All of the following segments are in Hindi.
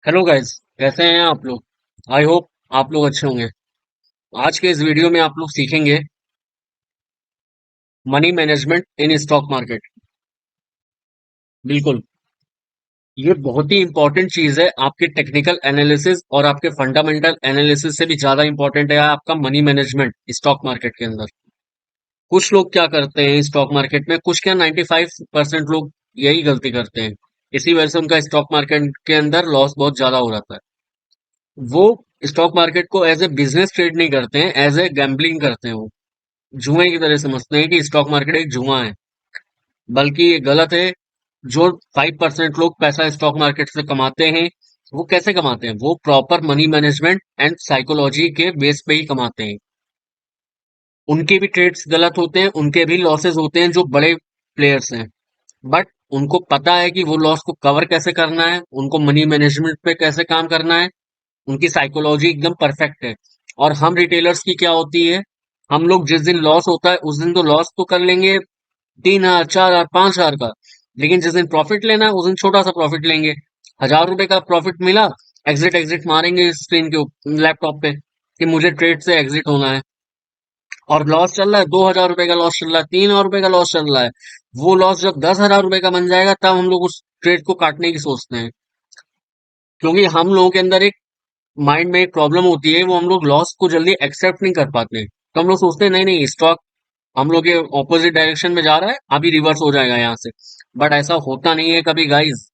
Hello guys. कैसे हैं आप लोग? आई होप आप लोग अच्छे होंगे। आज के इस वीडियो में आप लोग सीखेंगे मनी मैनेजमेंट इन स्टॉक मार्केट। बिल्कुल, ये बहुत ही इंपॉर्टेंट चीज है। आपके टेक्निकल एनालिसिस और आपके फंडामेंटल एनालिसिस से भी ज्यादा इंपॉर्टेंट है आपका मनी मैनेजमेंट स्टॉक मार्केट के अंदर। कुछ लोग क्या करते हैं स्टॉक मार्केट में, कुछ क्या 95% लोग यही गलती करते हैं। इसी वजह से उनका स्टॉक मार्केट के अंदर लॉस बहुत ज्यादा हो जाता है। वो स्टॉक मार्केट को एज ए बिजनेस ट्रेड नहीं करते हैं, एज ए गैम्बलिंग करते हैं। वो जुए की तरह समझते हैं कि स्टॉक मार्केट एक जुआ है, बल्कि ये गलत है। जो 5% लोग पैसा स्टॉक मार्केट से कमाते हैं, वो कैसे कमाते हैं? वो proper money management and psychology के बेस पे ही कमाते हैं। उनके भी ट्रेड्स गलत होते हैं, उनके भी लॉसेस होते हैं जो बड़े प्लेयर्स हैं, बट उनको पता है कि वो लॉस को कवर कैसे करना है, उनको मनी मैनेजमेंट पे कैसे काम करना है। उनकी साइकोलॉजी एकदम परफेक्ट है। और हम रिटेलर्स की क्या होती है? हम लोग जिस दिन लॉस होता है उस दिन तो लॉस तो कर लेंगे 3,000 4,000 5,000 का। लेकिन जिस दिन प्रॉफिट लेना है उस दिन छोटा सा प्रॉफिट लेंगे। 1,000 रुपए का प्रॉफिट मिला, एग्जिट एग्जिट मारेंगे स्क्रीन के लैपटॉप पे कि मुझे ट्रेड से एग्जिट होना है। और लॉस चल रहा है, 2,000 रुपए का लॉस चल रहा है, 3,000 रुपए का लॉस चल रहा है। वो लॉस जब 10,000 रुपए का बन जाएगा तब हम लोग उस ट्रेड को काटने की सोचते हैं। क्योंकि हम लोगों के अंदर एक माइंड में एक प्रॉब्लम होती है, वो हम लोग लॉस को जल्दी एक्सेप्ट नहीं कर पाते। तो हम लोग सोचते हैं नहीं नहीं, स्टॉक हम लोग के ऑपोजिट डायरेक्शन में जा रहा है, अभी रिवर्स हो जाएगा यहाँ से। बट ऐसा होता नहीं है कभी गाइस।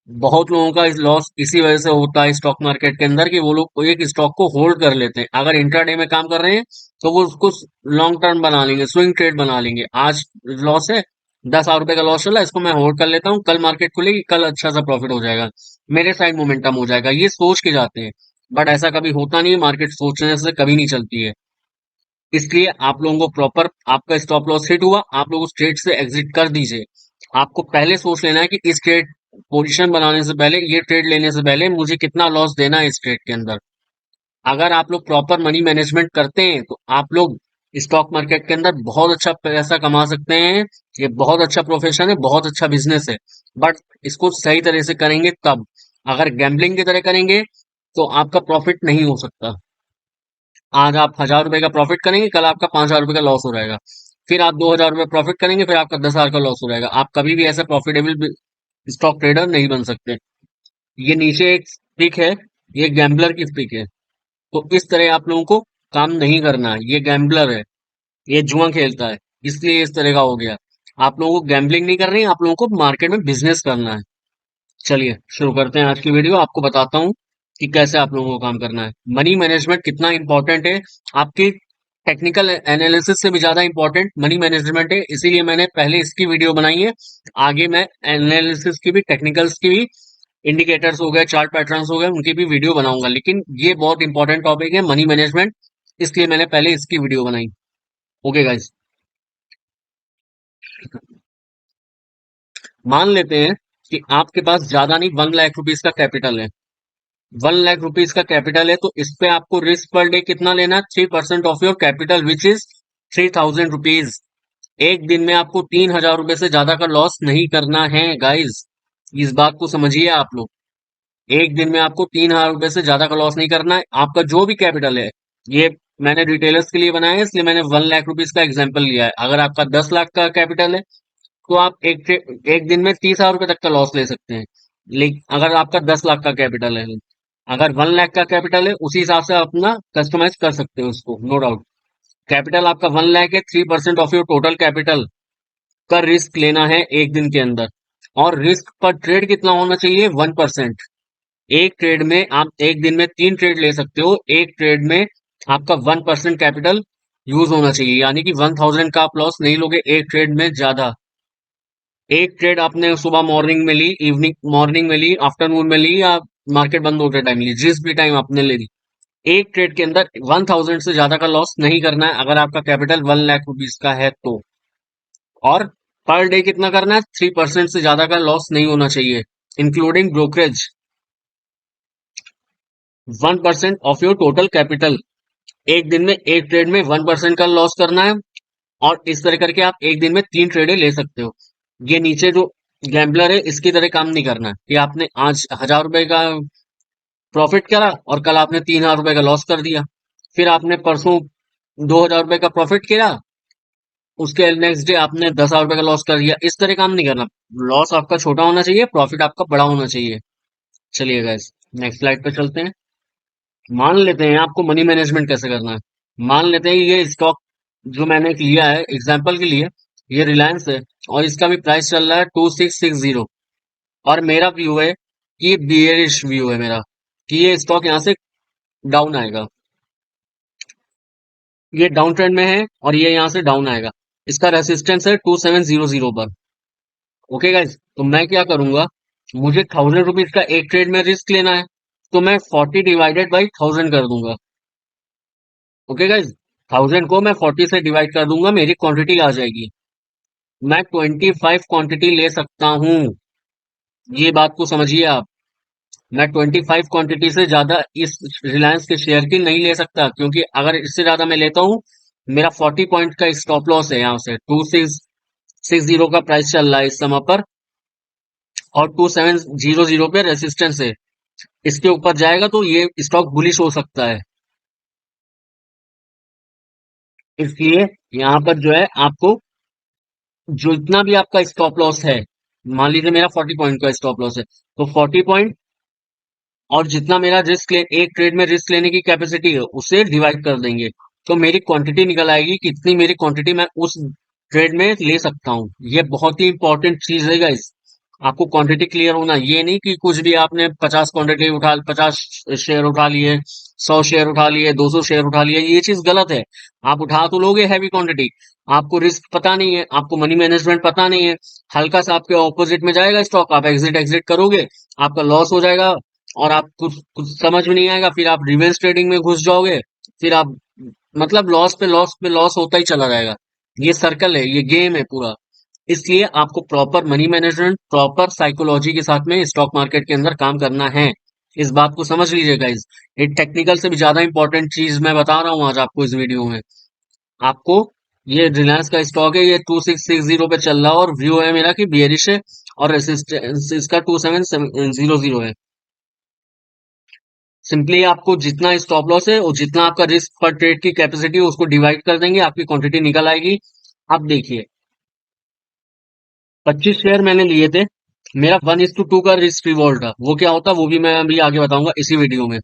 बहुत लोगों का इस लॉस इसी वजह से होता है स्टॉक मार्केट के अंदर कि वो लोग एक स्टॉक को होल्ड कर लेते हैं। अगर इंट्राडे में काम कर रहे हैं तो वो उसको लॉन्ग टर्म बना लेंगे, स्विंग ट्रेड बना लेंगे। आज लॉस है, 10,000 रुपए का लॉस चला, इसको मैं होल्ड कर लेता हूँ, कल मार्केट खुलेगी, कल अच्छा सा प्रॉफिट हो जाएगा, मेरे साइड मोमेंटम हो जाएगा, ये सोच के जाते हैं। बट ऐसा कभी होता नहीं है, मार्केट सोचने से कभी नहीं चलती है। इसलिए आप लोगों को प्रॉपर, आपका स्टॉप लॉस हिट हुआ, आप लोग उस ट्रेड से एग्जिट कर दीजिए। आपको पहले सोच लेना है कि इस ट्रेड पोजीशन बनाने से पहले, ये ट्रेड लेने से पहले मुझे कितना लॉस देना है इस ट्रेड के अंदर। अगर आप लोग प्रॉपर मनी मैनेजमेंट करते हैं तो आप लोग स्टॉक मार्केट के अंदर बहुत अच्छा पैसा कमा सकते हैं। ये बहुत अच्छा प्रोफेशन है, बहुत अच्छा बिजनेस है। बट इसको सही तरह से करेंगे तब। अगर गैम्बलिंग की तरह करेंगे तो आपका प्रॉफिट नहीं हो सकता। आज आप 1,000 रुपए का प्रॉफिट करेंगे, कल आपका 5,000 रुपए का लॉस हो जाएगा। फिर आप 2,000 रुपए प्रॉफिट करेंगे, फिर आपका 10,000 का लॉस हो जाएगा। आप कभी भी ऐसा प्रॉफिटेबल स्टॉक ट्रेडर नहीं बन सकते। ये नीचे एक स्टिक है, ये गैम्बलर की स्टिक है। तो इस तरह आप लोगों को काम नहीं करना है। ये गैम्बलर है, ये जुआ खेलता है, इसलिए इस तरह का हो गया। आप लोगों को गैम्बलिंग नहीं करनी है, आप लोगों को मार्केट में बिजनेस करना है। चलिए शुरू करते हैं आज की वीडियो। आपको बताता हूँ कि कैसे आप लोगों को काम करना है। मनी मैनेजमेंट कितना इंपॉर्टेंट है, आपकी टेक्निकल एनालिसिस से भी ज्यादा इंपॉर्टेंट मनी मैनेजमेंट है। इसीलिए मैंने पहले इसकी वीडियो बनाई है। आगे मैं एनालिसिस की भी, टेक्निकल्स की भी, इंडिकेटर्स हो गए, चार्ट पैटर्न्स हो गए, उनकी भी वीडियो बनाऊंगा। लेकिन ये बहुत इंपॉर्टेंट टॉपिक है मनी मैनेजमेंट, इसलिए मैंने पहले इसकी वीडियो बनाई। ओके गाइस, मान लेते हैं कि आपके पास ज्यादा नहीं, 1 लाख रुपीज का कैपिटल है। 1 लाख रुपीज का कैपिटल है तो इस पे आपको रिस्क पर डे कितना लेना है? 3% of your capital which is 3,000 rupees. एक दिन में आपको 3,000 रुपए से ज्यादा का लॉस नहीं करना है गाइज। इस बात को समझिए आप लोग। एक दिन में आपको 3,000 रुपए से ज्यादा का लॉस नहीं करना है। आपका जो भी कैपिटल है, ये मैंने रिटेलर्स के लिए बनाया है, इसलिए मैंने 1 लाख रुपीज का एग्जाम्पल लिया है। अगर आपका 10 लाख का कैपिटल है तो आप एक दिन में 30,000 रुपए तक का लॉस ले सकते हैं। लेकिन अगर आपका 10 लाख का कैपिटल है, अगर 1 लाख का कैपिटल है, उसी हिसाब से आप अपना कस्टमाइज कर सकते हो उसको, नो डाउट। कैपिटल आपका 1 लाख है, 3% ऑफ योर टोटल कैपिटल का रिस्क लेना है एक दिन के अंदर। और रिस्क पर ट्रेड कितना होना चाहिए? 1%। एक ट्रेड में आप एक दिन में 3 ट्रेड ले सकते हो। एक ट्रेड में आपका 1% कैपिटल यूज होना चाहिए, यानी कि 1,000 का आप लॉस नहीं लोगे एक ट्रेड में ज्यादा। एक ट्रेड आपने सुबह मॉर्निंग में ली, इवनिंग मॉर्निंग में ली, आफ्टरनून में ली, या मार्केट बंद होते टाइम ली, जिस भी टाइम आपने ले ली, एक ट्रेड के अंदर 1,000 से ज्यादा का लॉस नहीं करना है अगर आपका कैपिटल 1 लाख रुपीज का है तो। और पर डे कितना करना है? 3% से ज्यादा का लॉस नहीं होना चाहिए, including brokerage. 1% of your total capital. एक दिन में एक ट्रेड में 1% का लॉस करना है। और इस तरह करके आप एक दिन में 3 ट्रेडे ले सकते हो। ये नीचे जो गैम्बलर है इसकी तरह काम नहीं करना है कि आपने आज 1,000 रुपए का प्रॉफिट करा और कल आपने 3,000 रुपए का लॉस कर दिया। फिर आपने परसों 2,000 रुपए का प्रॉफिट किया, उसके नेक्स्ट डे आपने 10,000 रुपए का लॉस कर दिया। इस तरह काम नहीं करना। लॉस आपका छोटा होना चाहिए, प्रॉफिट आपका बड़ा होना चाहिए। चलिए गाइस, नेक्स्ट स्लाइड पे चलते हैं। मान लेते हैं आपको मनी मैनेजमेंट कैसे करना है। मान लेते हैं ये स्टॉक जो मैंने लिया है एग्जांपल के लिए, ये रिलायंस है और इसका भी प्राइस चल रहा है 2660। और मेरा व्यू है कि बियरिश व्यू है मेरा, कि ये स्टॉक यहाँ से डाउन आएगा। ये डाउन ट्रेंड में है और ये यहाँ से डाउन आएगा। इसका रेसिस्टेंस है 2700 पर। ओके गाइज, तो मैं क्या करूंगा, मुझे 1,000 रुपीज का एक ट्रेड में रिस्क लेना है, तो मैं 40 डिवाइडेड बाई 1,000 कर दूंगा। ओके गाइज, 1,000 को मैं 40 से डिवाइड कर दूंगा, मेरी क्वांटिटी आ जाएगी। मैं 25 क्वांटिटी ले सकता हूँ। ये बात को समझिए आप। मैं 25 क्वांटिटी से ज्यादा इस रिलायंस के शेयर की नहीं ले सकता, क्योंकि अगर इससे ज्यादा मैं लेता हूँ, मेरा 40 पॉइंट का स्टॉप लॉस है। यहाँ से 2660 का प्राइस चल रहा है इस समय पर, और 2700 पे रेसिस्टेंस है। इसके ऊपर जाएगा तो ये स्टॉक बुलिश हो सकता है। इसलिए यहाँ पर जो है आपको, जो इतना भी आपका स्टॉप लॉस है, मान लीजिए मेरा 40 पॉइंट का स्टॉप लॉस है, तो 40 पॉइंट और जितना मेरा रिस्क ले, एक ट्रेड में रिस्क लेने की कैपेसिटी है, उसे डिवाइड कर देंगे, तो मेरी क्वांटिटी निकल आएगी कि इतनी मेरी क्वांटिटी मैं उस ट्रेड में ले सकता हूँ। ये बहुत ही इंपॉर्टेंट चीज है गाइस। आपको क्वांटिटी क्लियर होना, ये नहीं कि कुछ भी आपने 50 शेयर उठा लिए, 100 शेयर उठा लिए, 200 शेयर उठा लिए, ये चीज गलत है। आप उठा तो लोगे हैवी क्वांटिटी, आपको रिस्क पता नहीं है, आपको मनी मैनेजमेंट पता नहीं है, हल्का सा आपके ऑपोजिट में जाएगा स्टॉक, आप एग्जिट एग्जिट करोगे, आपका लॉस हो जाएगा और आप कुछ कुछ समझ में नहीं आएगा, फिर आप रिवेंज ट्रेडिंग में घुस जाओगे। फिर आप, मतलब लॉस पे लॉस होता ही चला जाएगा। ये सर्कल है, ये गेम है पूरा। इसलिए आपको proper money management, proper psychology के साथ में स्टॉक मार्केट के अंदर काम करना है। इस बात को समझ लीजिए गाइज। एक टेक्निकल से भी ज्यादा इंपॉर्टेंट चीज मैं बता रहा हूँ आज आपको इस वीडियो में। आपको, ये रिलायंस का स्टॉक है, ये 2660 पे चल रहा है और व्यू है मेरा कि बियरिश है, और रेसिस्टेंस इसका 2700 है। सिंपली आपको जितना स्टॉप लॉस है और जितना आपका रिस्क पर ट्रेड की कैपेसिटी है, उसको डिवाइड कर देंगे, आपकी क्वांटिटी निकल आएगी। अब देखिए, 25 शेयर मैंने लिए थे, मेरा 1:2 का रिस्क रिवॉर्ड था। वो क्या होता, वो भी मैं अभी आगे बताऊंगा इसी वीडियो में।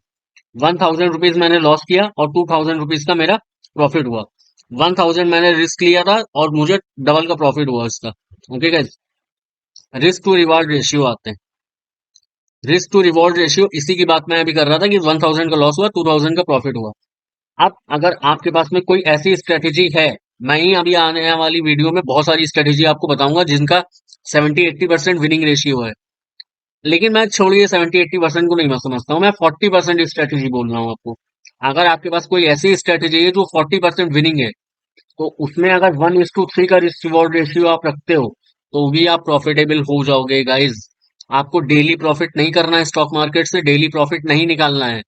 1,000 रुपीज मैंने लॉस किया और 2,000 रुपीज का मेरा प्रॉफिट हुआ। 1,000 मैंने रिस्क लिया था और मुझे डबल का प्रॉफिट हुआ इसका। Okay guys, risk to reward ratio आते हैं। रिस्क टू रिवॉर्ड रेशियो, इसी की बात मैं अभी कर रहा था कि 1,000 का लॉस हुआ, 2,000 का प्रॉफिट हुआ। अब अगर आपके पास में कोई ऐसी स्ट्रेटेजी है, मैं ही अभी आने वाली वीडियो में बहुत सारी स्ट्रेटेजी आपको बताऊंगा जिनका 70-80% विनिंग रेशियो है। लेकिन मैं छोड़िए 70-80% को नहीं, मैं समझता हूँ, मैं 40% स्ट्रेटेजी बोल रहा हूँ आपको। अगर आपके पास कोई ऐसी स्ट्रेटेजी है जो 40% विनिंग है, तो उसमें अगर 1:3 का रिस्क रिवॉर्ड रेशियो आप रखते हो, तो भी आप प्रॉफिटेबल हो जाओगे गाइज। आपको डेली प्रॉफिट नहीं करना है, स्टॉक मार्केट से डेली प्रॉफिट नहीं निकालना है।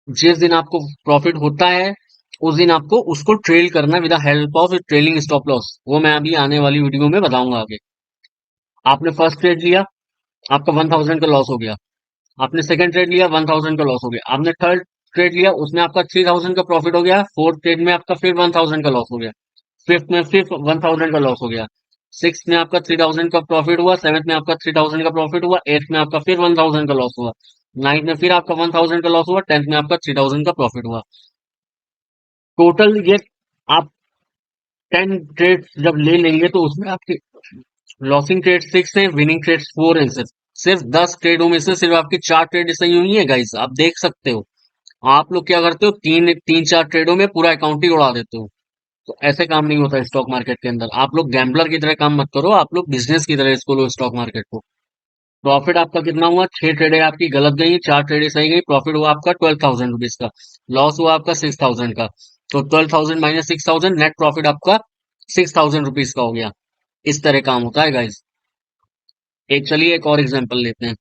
जिस दिन आपको प्रॉफिट होता है, उस दिन आपको उसको ट्रेल करना with the help of trailing stop loss. वो मैं अभी आने वाली वीडियो में बताऊंगा आगे। आपने फर्स्ट ट्रेड लिया, आपका 1,000 का लॉस हो गया। आपने सेकंड ट्रेड लिया, 1,000 का लॉस हो गया। आपने थर्ड ट्रेड लिया, उसमें आपका 3,000 का प्रॉफिट हो गया। फोर्थ ट्रेड में आपका फिर 1,000 का लॉस हो गया। फिफ्थ में फिर 1,000 का लॉस हो गया। सिक्स में आपका 3,000 का प्रॉफिट हुआ। सेवन्थ में आपका 3,000 का प्रॉफिट हुआ। एट्थ में आपका फिर 1,000 का लॉस हुआ। नाइन्थ में फिर आपका 1,000 का लॉस हुआ। टेंथ में आपका 3,000 का प्रॉफिट हुआ। टोटल ये, आप 10 ट्रेड्स जब ले लेंगे, तो उसमें आपके लॉसिंग ट्रेड 6 है, विनिंग ट्रेड 4 है। सिर्फ सिर्फ 10 ट्रेडों में से सिर्फ आपकी 4 ट्रेड सही हुई है गाइस, आप देख सकते हो। आप लोग क्या करते हो, तीन तीन चार ट्रेडों में पूरा अकाउंट ही उड़ा देते हो। तो ऐसे काम नहीं होता स्टॉक मार्केट के अंदर। आप लोग गैम्बलर की तरह काम मत करो, आप लोग बिजनेस की तरह इसको लो स्टॉक मार्केट को। प्रॉफिट आपका कितना हुआ, 6 ट्रेडें आपकी गलत गई, 4 ट्रेडें सही गई, प्रॉफिट हुआ आपका 12,000 रुपीज का। लॉस हुआ आपका 6,000 का। तो 12,000 माइनस 6,000, नेट प्रॉफिट आपका 6,000 रुपीज का हो गया। इस तरह काम होता है गाइज। एक, चलिए एक और एग्जांपल लेते हैं।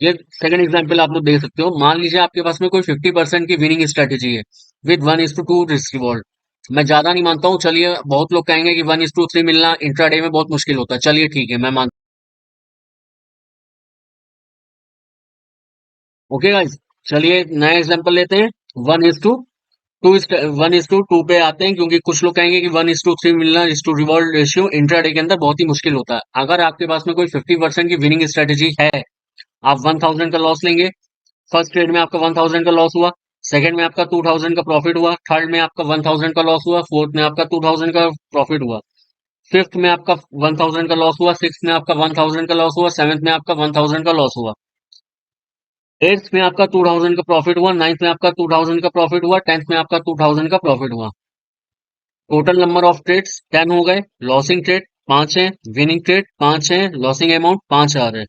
ये सेकंड एग्जांपल आप लोग देख सकते हो। मान लीजिए आपके पास में कोई 50% की विनिंग स्ट्रेटेजी है विद 1:2 रिस्क रिवॉर्ड। मैं ज्यादा नहीं मानता हूँ, चलिए, बहुत लोग कहेंगे कि 1:3 मिलना इंट्राडे में बहुत मुश्किल होता है। चलिए ठीक है, मैं मानता ओके गाइस, चलिए नया एग्जांपल लेते हैं। 1:2 1:2 पे आते हैं, क्योंकि कुछ लोग कहेंगे कि 1:3 मिलना is to reward ratio intraday के अंदर बहुत ही मुश्किल होता है। अगर आपके पास में कोई 50% की विनिंग स्ट्रेटेजी है, आप 1000 का लॉस लेंगे। फर्स्ट ट्रेड में आपका 1000 का लॉस हुआ, सेकंड में आपका 2000 का प्रॉफिट हुआ, थर्ड में आपका 1000 का लॉस हुआ, फोर्थ में आपका 2000 का प्रॉफिट हुआ, फिफ्थ में आपका 1000 का लॉस हुआ, सिक्स में आपका 1000 का लॉस हुआ, सेवंथ में आपका 1000 का लॉस हुआ, एट्थ में आपका 2000 का प्रॉफिट हुआ, नाइन्थ में आपका 2000 का प्रॉफिट हुआ, टेंथ में आपका 2000 का प्रॉफिट हुआ। टोटल नंबर ऑफ ट्रेड्स 10 हो गए। लॉसिंग ट्रेड 5 है, विनिंग ट्रेड 5 है, लॉसिंग अमाउंट 5,000 है।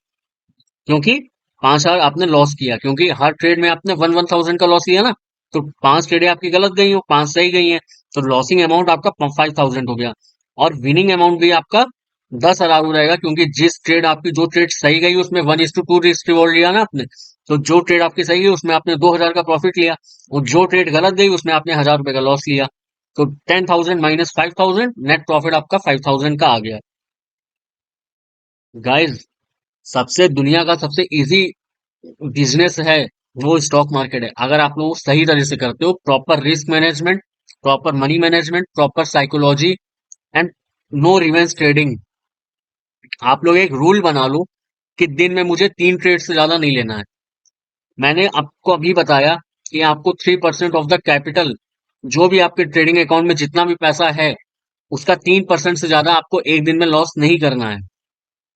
क्योंकि 5,000 आपने लॉस किया, क्योंकि हर ट्रेड में आपने 1,000 का लॉस लिया ना, तो 5 ट्रेडें आपकी गलत गई हो, 5 सही गई हैं, तो लॉसिंग अमाउंट आपका 5,000 हो गया। और विनिंग अमाउंट भी आपका 10,000 हो जाएगा, क्योंकि जिस ट्रेड आपकी जो ट्रेड सही गई उसमें 1:2 रिस्क रिवॉर्ड लिया ना आपने, तो जो ट्रेड आपकी सही गई उसमें आपने 2,000 का प्रॉफिट लिया, और जो ट्रेड गलत गई उसमें आपने 1,000 रुपए का लॉस लिया। तो 10,000 माइनस 5,000, नेट प्रॉफिट आपका 5,000 का आ गया। गाइज, सबसे दुनिया का सबसे इजी बिजनेस है वो स्टॉक मार्केट है। अगर आप लोग सही तरह से करते हो, proper risk management, proper money management, proper psychology and no revenge trading. आप लोग एक रूल बना लो कि दिन में मुझे 3 ट्रेड से ज्यादा नहीं लेना है। मैंने आपको अभी बताया कि आपको 3% ऑफ द कैपिटल, जो भी आपके ट्रेडिंग अकाउंट में जितना भी पैसा है, उसका 3% से ज्यादा आपको एक दिन में लॉस नहीं करना है।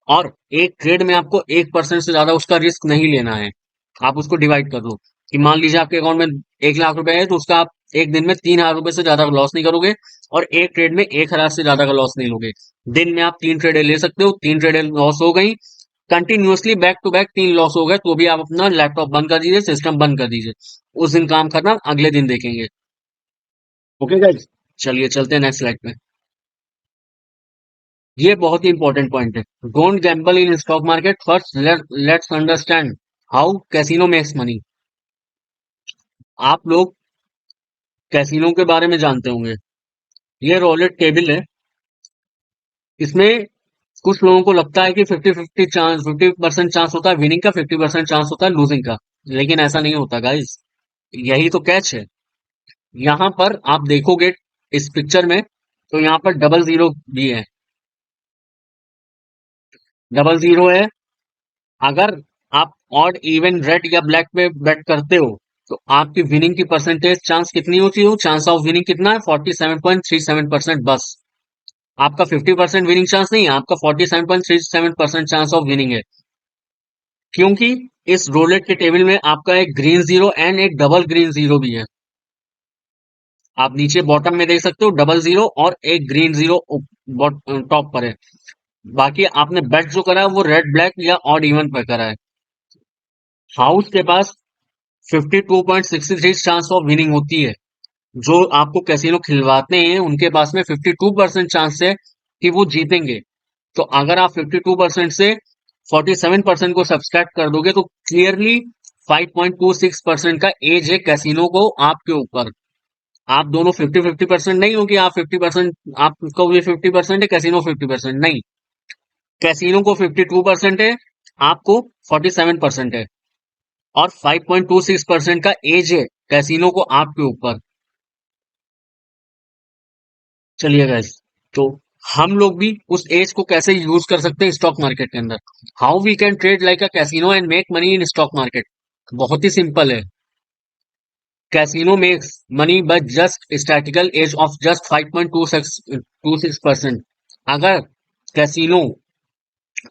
और एक ट्रेड में आपको 1% से ज्यादा उसका रिस्क नहीं लेना है। आप उसको डिवाइड कर लो कि मान लीजिए आपके अकाउंट में 1 लाख रुपए है, तो उसका आप एक दिन में 3,000 रुपए से ज्यादा लॉस नहीं करोगे, और एक ट्रेड में 1,000 से ज्यादा का लॉस नहीं लोगे। दिन में आप 3 ट्रेडें ले सकते हो, 3 ट्रेडें लॉस हो गई, continuously back to back 3 loss हो गए, तो भी आप अपना लैपटॉप बंद कर दीजिए, सिस्टम बंद कर दीजिए। उस दिन काम करना, अगले दिन देखेंगे। ओके गाइस, चलिए चलते हैं नेक्स्ट स्लाइड पे। ये बहुत ही इंपॉर्टेंट पॉइंट है। Don't Gamble in stock market. First let's understand how casino makes money. आप लोग कैसीनो के बारे में जानते होंगे। ये रोलेट टेबल है। इसमें कुछ लोगों को लगता है कि 50% चांस होता है विनिंग का, 50% चांस होता है लूजिंग का। लेकिन ऐसा नहीं होता गाइस। यही तो कैच है। यहाँ पर आप देखोगे इस पिक्चर में, तो यहाँ पर डबल जीरो भी है। डबल जीरो है। अगर आप ऑड इवन रेड या ब्लैक पे बेट करते हो, तो आपकी विनिंग की परसेंटेज चांस कितनी होती हो, चांस ऑफ विनिंग कितना है, 47.37% बस। आपका 50% विनिंग चांस नहीं है, आपका 47.37% चांस ऑफ विनिंग है। क्योंकि इस रोलेट के टेबल में आपका एक ग्रीन जीरो एंड एक डबल ग्रीन जीरो भी है। आप नीचे बॉटम में देख सकते हो डबल जीरो और एक ग्रीन जीरो टॉप पर है। बाकी आपने बेट जो करा है वो रेड ब्लैक या ऑड इवन पर करा है। हाउस के पास 52.63 चांस ऑफ विनिंग होती है। जो आपको कैसीनो खिलवाते हैं उनके पास में 52% चांस है कि वो जीतेंगे। तो अगर आप 52% से 47% को सब्सट्रैक्ट कर दोगे, तो क्लियरली 5.26% का एज है कैसीनो को आपके ऊपर। आप दोनों 50-50% नहीं हो कि आप 50%, आपको ये 50% है, कैसीनो 50% नहीं। कैसीनो को 52% है, आपको 47% है, और 5.26% का एज है कैसीनो को आपके ऊपर। चलिए गाइस, तो हम लोग भी उस एज को कैसे यूज कर सकते हैं स्टॉक मार्केट के अंदर। How we can trade like a casino and make money in stock market. बहुत ही सिंपल है। Casino makes money by just statistical edge of just 5.26%। अगर कैसीनो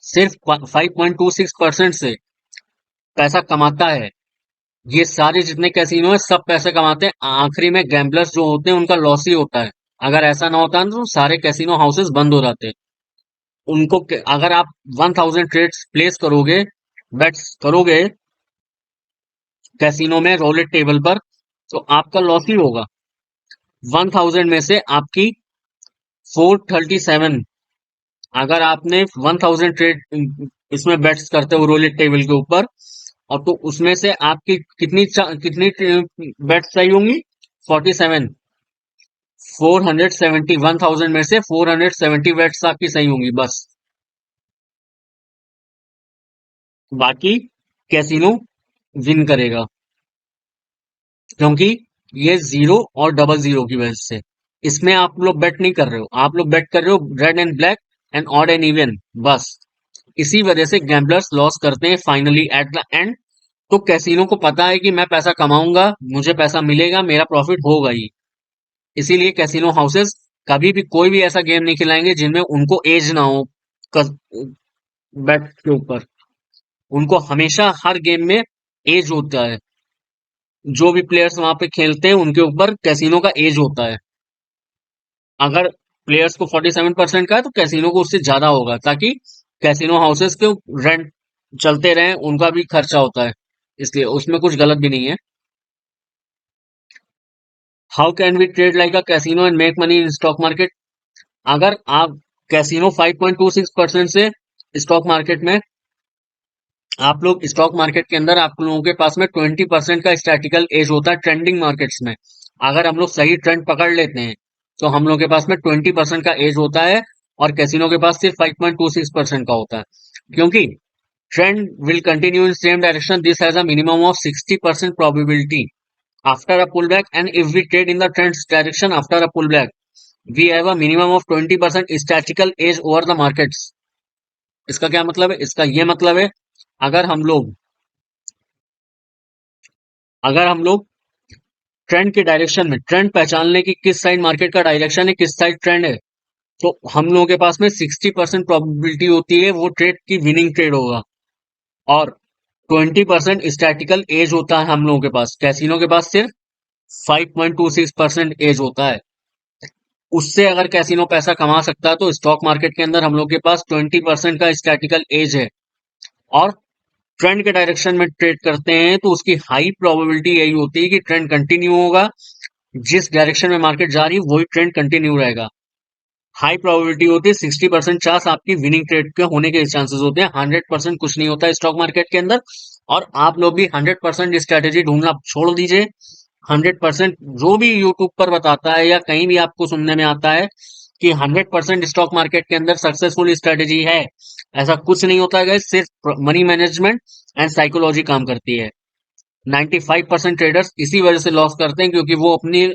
सिर्फ 5.26% से पैसा कमाता है, ये सारे जितने कैसीनो है सब पैसे कमाते हैं, आखिरी में गैम्बलर्स जो होते हैं उनका लॉस ही होता है। अगर ऐसा ना होता तो सारे कैसीनो हाउसेस बंद हो जाते। उनको अगर आप 1,000 ट्रेड्स प्लेस करोगे, बेट्स करोगे कैसीनो में रोलेट टेबल पर, तो आपका लॉस ही होगा। 1,000 में से आपकी 437, अगर आपने 1,000 ट्रेड इसमें बेट्स करते हो रोलेट टेबल के ऊपर, और तो उसमें से आपकी कितनी बेट्स सही होंगी, 47। 470, 1,000 में से 470 बेट्स आपकी सही होंगी बस। बाकी कैसीनो विन करेगा, क्योंकि ये जीरो और डबल जीरो की वजह से। इसमें आप लोग बेट नहीं कर रहे हो, आप लोग बेट कर रहे हो red and black and odd and even, बस। इसी वजह से गैम्बलर्स लॉस करते हैं फाइनली एट द एंड। तो कैसीनो को पता है कि मैं पैसा कमाऊंगा, मुझे पैसा मिलेगा, मेरा प्रॉफिट होगा ही। इसीलिए कैसीनो हाउसेस कभी भी कोई भी ऐसा गेम नहीं खिलाएंगे जिनमें उनको एज ना हो बेट के ऊपर। उनको हमेशा हर गेम में एज होता है। जो भी प्लेयर्स वहां पे खेलते हैं उनके ऊपर कैसीनो का एज होता है। अगर प्लेयर्स को 47% का है तो कैसीनो को उससे ज्यादा होगा, ताकि कैसीनो हाउसेस के रेंट चलते रहे, उनका भी खर्चा होता है, इसलिए उसमें कुछ गलत भी नहीं है। How can we trade like a casino and make money in stock market? अगर आप कैसीनो 5.26% से स्टॉक मार्केट में, आप लोग स्टॉक मार्केट के अंदर आप लोगों के पास में 20% का स्टैटिकल एज होता है ट्रेंडिंग मार्केट्स में। अगर हम लोग सही ट्रेंड पकड़ लेते हैं तो हम लोग के पास में 20% का एज होता है, और कैसीनो के पास सिर्फ 5.26% का होता है। क्योंकि trend will continue in same direction, this has a minimum of 60% probability after a pull back, and if we trade in the trend direction after a pull back we have a minimum of 20% statistical edge over the markets. इसका क्या मतलब है? इसका ये मतलब है, अगर हम लोग अगर हम लोग ट्रेंड के डायरेक्शन में, ट्रेंड पहचान लें कि किस साइड मार्केट का डायरेक्शन है, किस साइड ट्रेंड है, तो हम लोगों के पास में 60% प्रोबेबिलिटी होती है वो ट्रेड की विनिंग ट्रेड होगा। और 20% स्टैटिकल एज होता है हम लोगों के पास, कैसीनो के पास सिर्फ 5.26% एज होता है। उससे अगर कैसीनो पैसा कमा सकता है तो स्टॉक मार्केट के अंदर हम लोग के पास 20% का स्टैटिकल एज है, और ट्रेंड के डायरेक्शन में ट्रेड करते हैं तो उसकी हाई प्रोबेबिलिटी यही होती है कि ट्रेंड कंटिन्यू होगा, जिस डायरेक्शन में मार्केट जा रही है वही ट्रेंड कंटिन्यू रहेगा। हाई प्रोबेबिलिटी होती है, 60% चांस आपकी विनिंग ट्रेड के होने के चांसेस होते हैं, 100% कुछ नहीं होता है स्टॉक मार्केट के अंदर। और आप लोग भी 100% स्ट्रेटेजी ढूंढना छोड़ दीजिए। 100% जो भी यूट्यूब पर बताता है या कहीं भी आपको सुनने में आता है कि 100% स्टॉक मार्केट के अंदर सक्सेसफुल स्ट्रेटेजी है, ऐसा कुछ नहीं होता है। सिर्फ मनी मैनेजमेंट एंड साइकोलॉजी काम करती है। 95% ट्रेडर्स इसी वजह से लॉस करते हैं, क्योंकि वो अपनी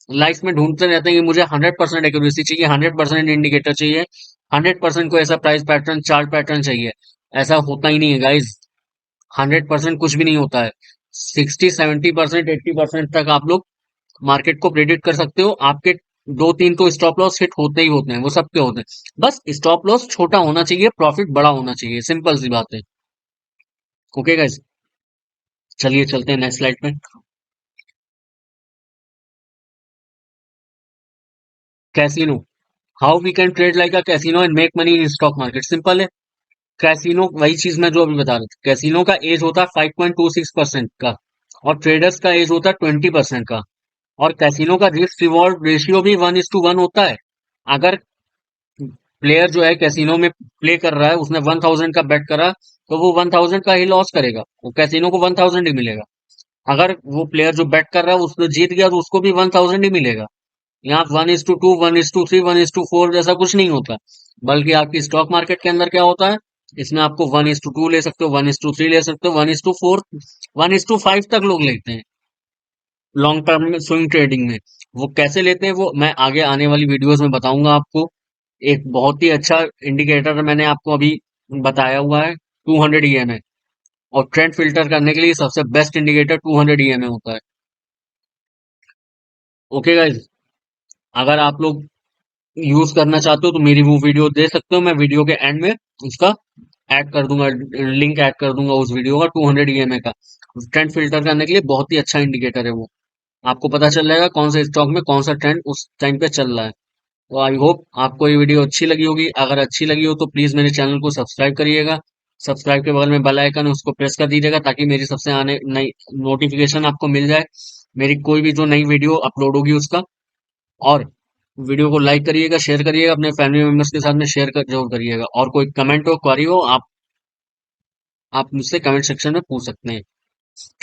लाइफ में ढूंढते रहते हैं कि मुझे 100% एक्यूरेसी चाहिए, 100% इंडिकेटर चाहिए, 100% को ऐसा प्राइस पैटर्न, चार्ट पैटर्न चाहिए। ऐसा होता ही नहीं है गाइज। 100% कुछ भी नहीं होता है। 60, 70%, 80% तक आप लोग मार्केट को प्रेडिक्ट कर सकते हो। आपके दो तीन तो स्टॉप लॉस हिट होते ही होते हैं, वो सबके होते हैं। बस स्टॉप लॉस छोटा होना चाहिए, प्रॉफिट बड़ा होना चाहिए, सिंपल सी बात है। ओके गाइज, चलिए चलते हैं नेक्स्ट स्लाइड पे। Casino, how we can trade like a casino and make money in stock market? Simple है। कैसीनो वही चीज मैं जो अभी बता रहा था, कैसीनो का एज होता है 5.26% का, और ट्रेडर्स का एज होता है 20% का। और कैसीनो का रिस्क रिवॉर्ड रेशियो भी 1:1 होता है। अगर प्लेयर जो है कैसीनो में प्ले कर रहा है, उसने 1000 का बेट करा, तो वो 1000 का ही लॉस करेगा, वो कैसीनो को 1000 ही मिलेगा। अगर वो प्लेयर जो बेट कर रहा है उसने जीत गया तो उसको भी 1000 ही मिलेगा। यहाँ 1:2, 1:3, 1:4 जैसा कुछ नहीं होता। बल्कि आपकी स्टॉक मार्केट के अंदर क्या होता है, इसमें आपको 1:2 ले सकते हो, 1:3 ले सकते हो, 1:4, 1:5 तक लोग लेते हैं लॉन्ग टर्म में, स्विंग ट्रेडिंग में। वो कैसे लेते हैं वो मैं आगे आने वाली वीडियोस में बताऊंगा आपको। एक बहुत ही अच्छा इंडिकेटर मैंने आपको अभी बताया हुआ है, 200 ईएमए। और ट्रेंड फिल्टर करने के लिए सबसे बेस्ट इंडिकेटर 200 ईएमए होता है। ओके गाइज, अगर आप लोग यूज करना चाहते हो तो मेरी वो वीडियो दे सकते हो, मैं वीडियो के एंड में उसका ऐड कर दूंगा, लिंक ऐड कर दूंगा उस वीडियो का, 200 ईएमए का। ट्रेंड फिल्टर करने के लिए बहुत ही अच्छा इंडिकेटर है वो। आपको पता चल जाएगा कौन सा स्टॉक में कौन सा ट्रेंड उस टाइम पे चल रहा है। तो आई होप आपको ये वीडियो अच्छी लगी होगी। अगर अच्छी लगी हो तो प्लीज मेरे चैनल को सब्सक्राइब करिएगा। सब्सक्राइब के बगल में बेल आइकन है, उसको प्रेस कर दीजिएगा, ताकि मेरी सबसे आने नई नोटिफिकेशन आपको मिल जाए, मेरी कोई भी जो नई वीडियो अपलोड होगी उसका। और वीडियो को लाइक करिएगा, शेयर करिएगा, अपने फैमिली मेंबर्स के साथ में शेयर कर जरूर करिएगा। और कोई कमेंट हो, क्वेरी हो, आप मुझसे कमेंट सेक्शन में पूछ सकते हैं।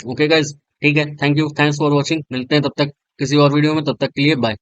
ओके गाइज, ठीक है, thank you, thanks for watching. मिलते हैं तब तक किसी और वीडियो में, तब तक के लिए बाय।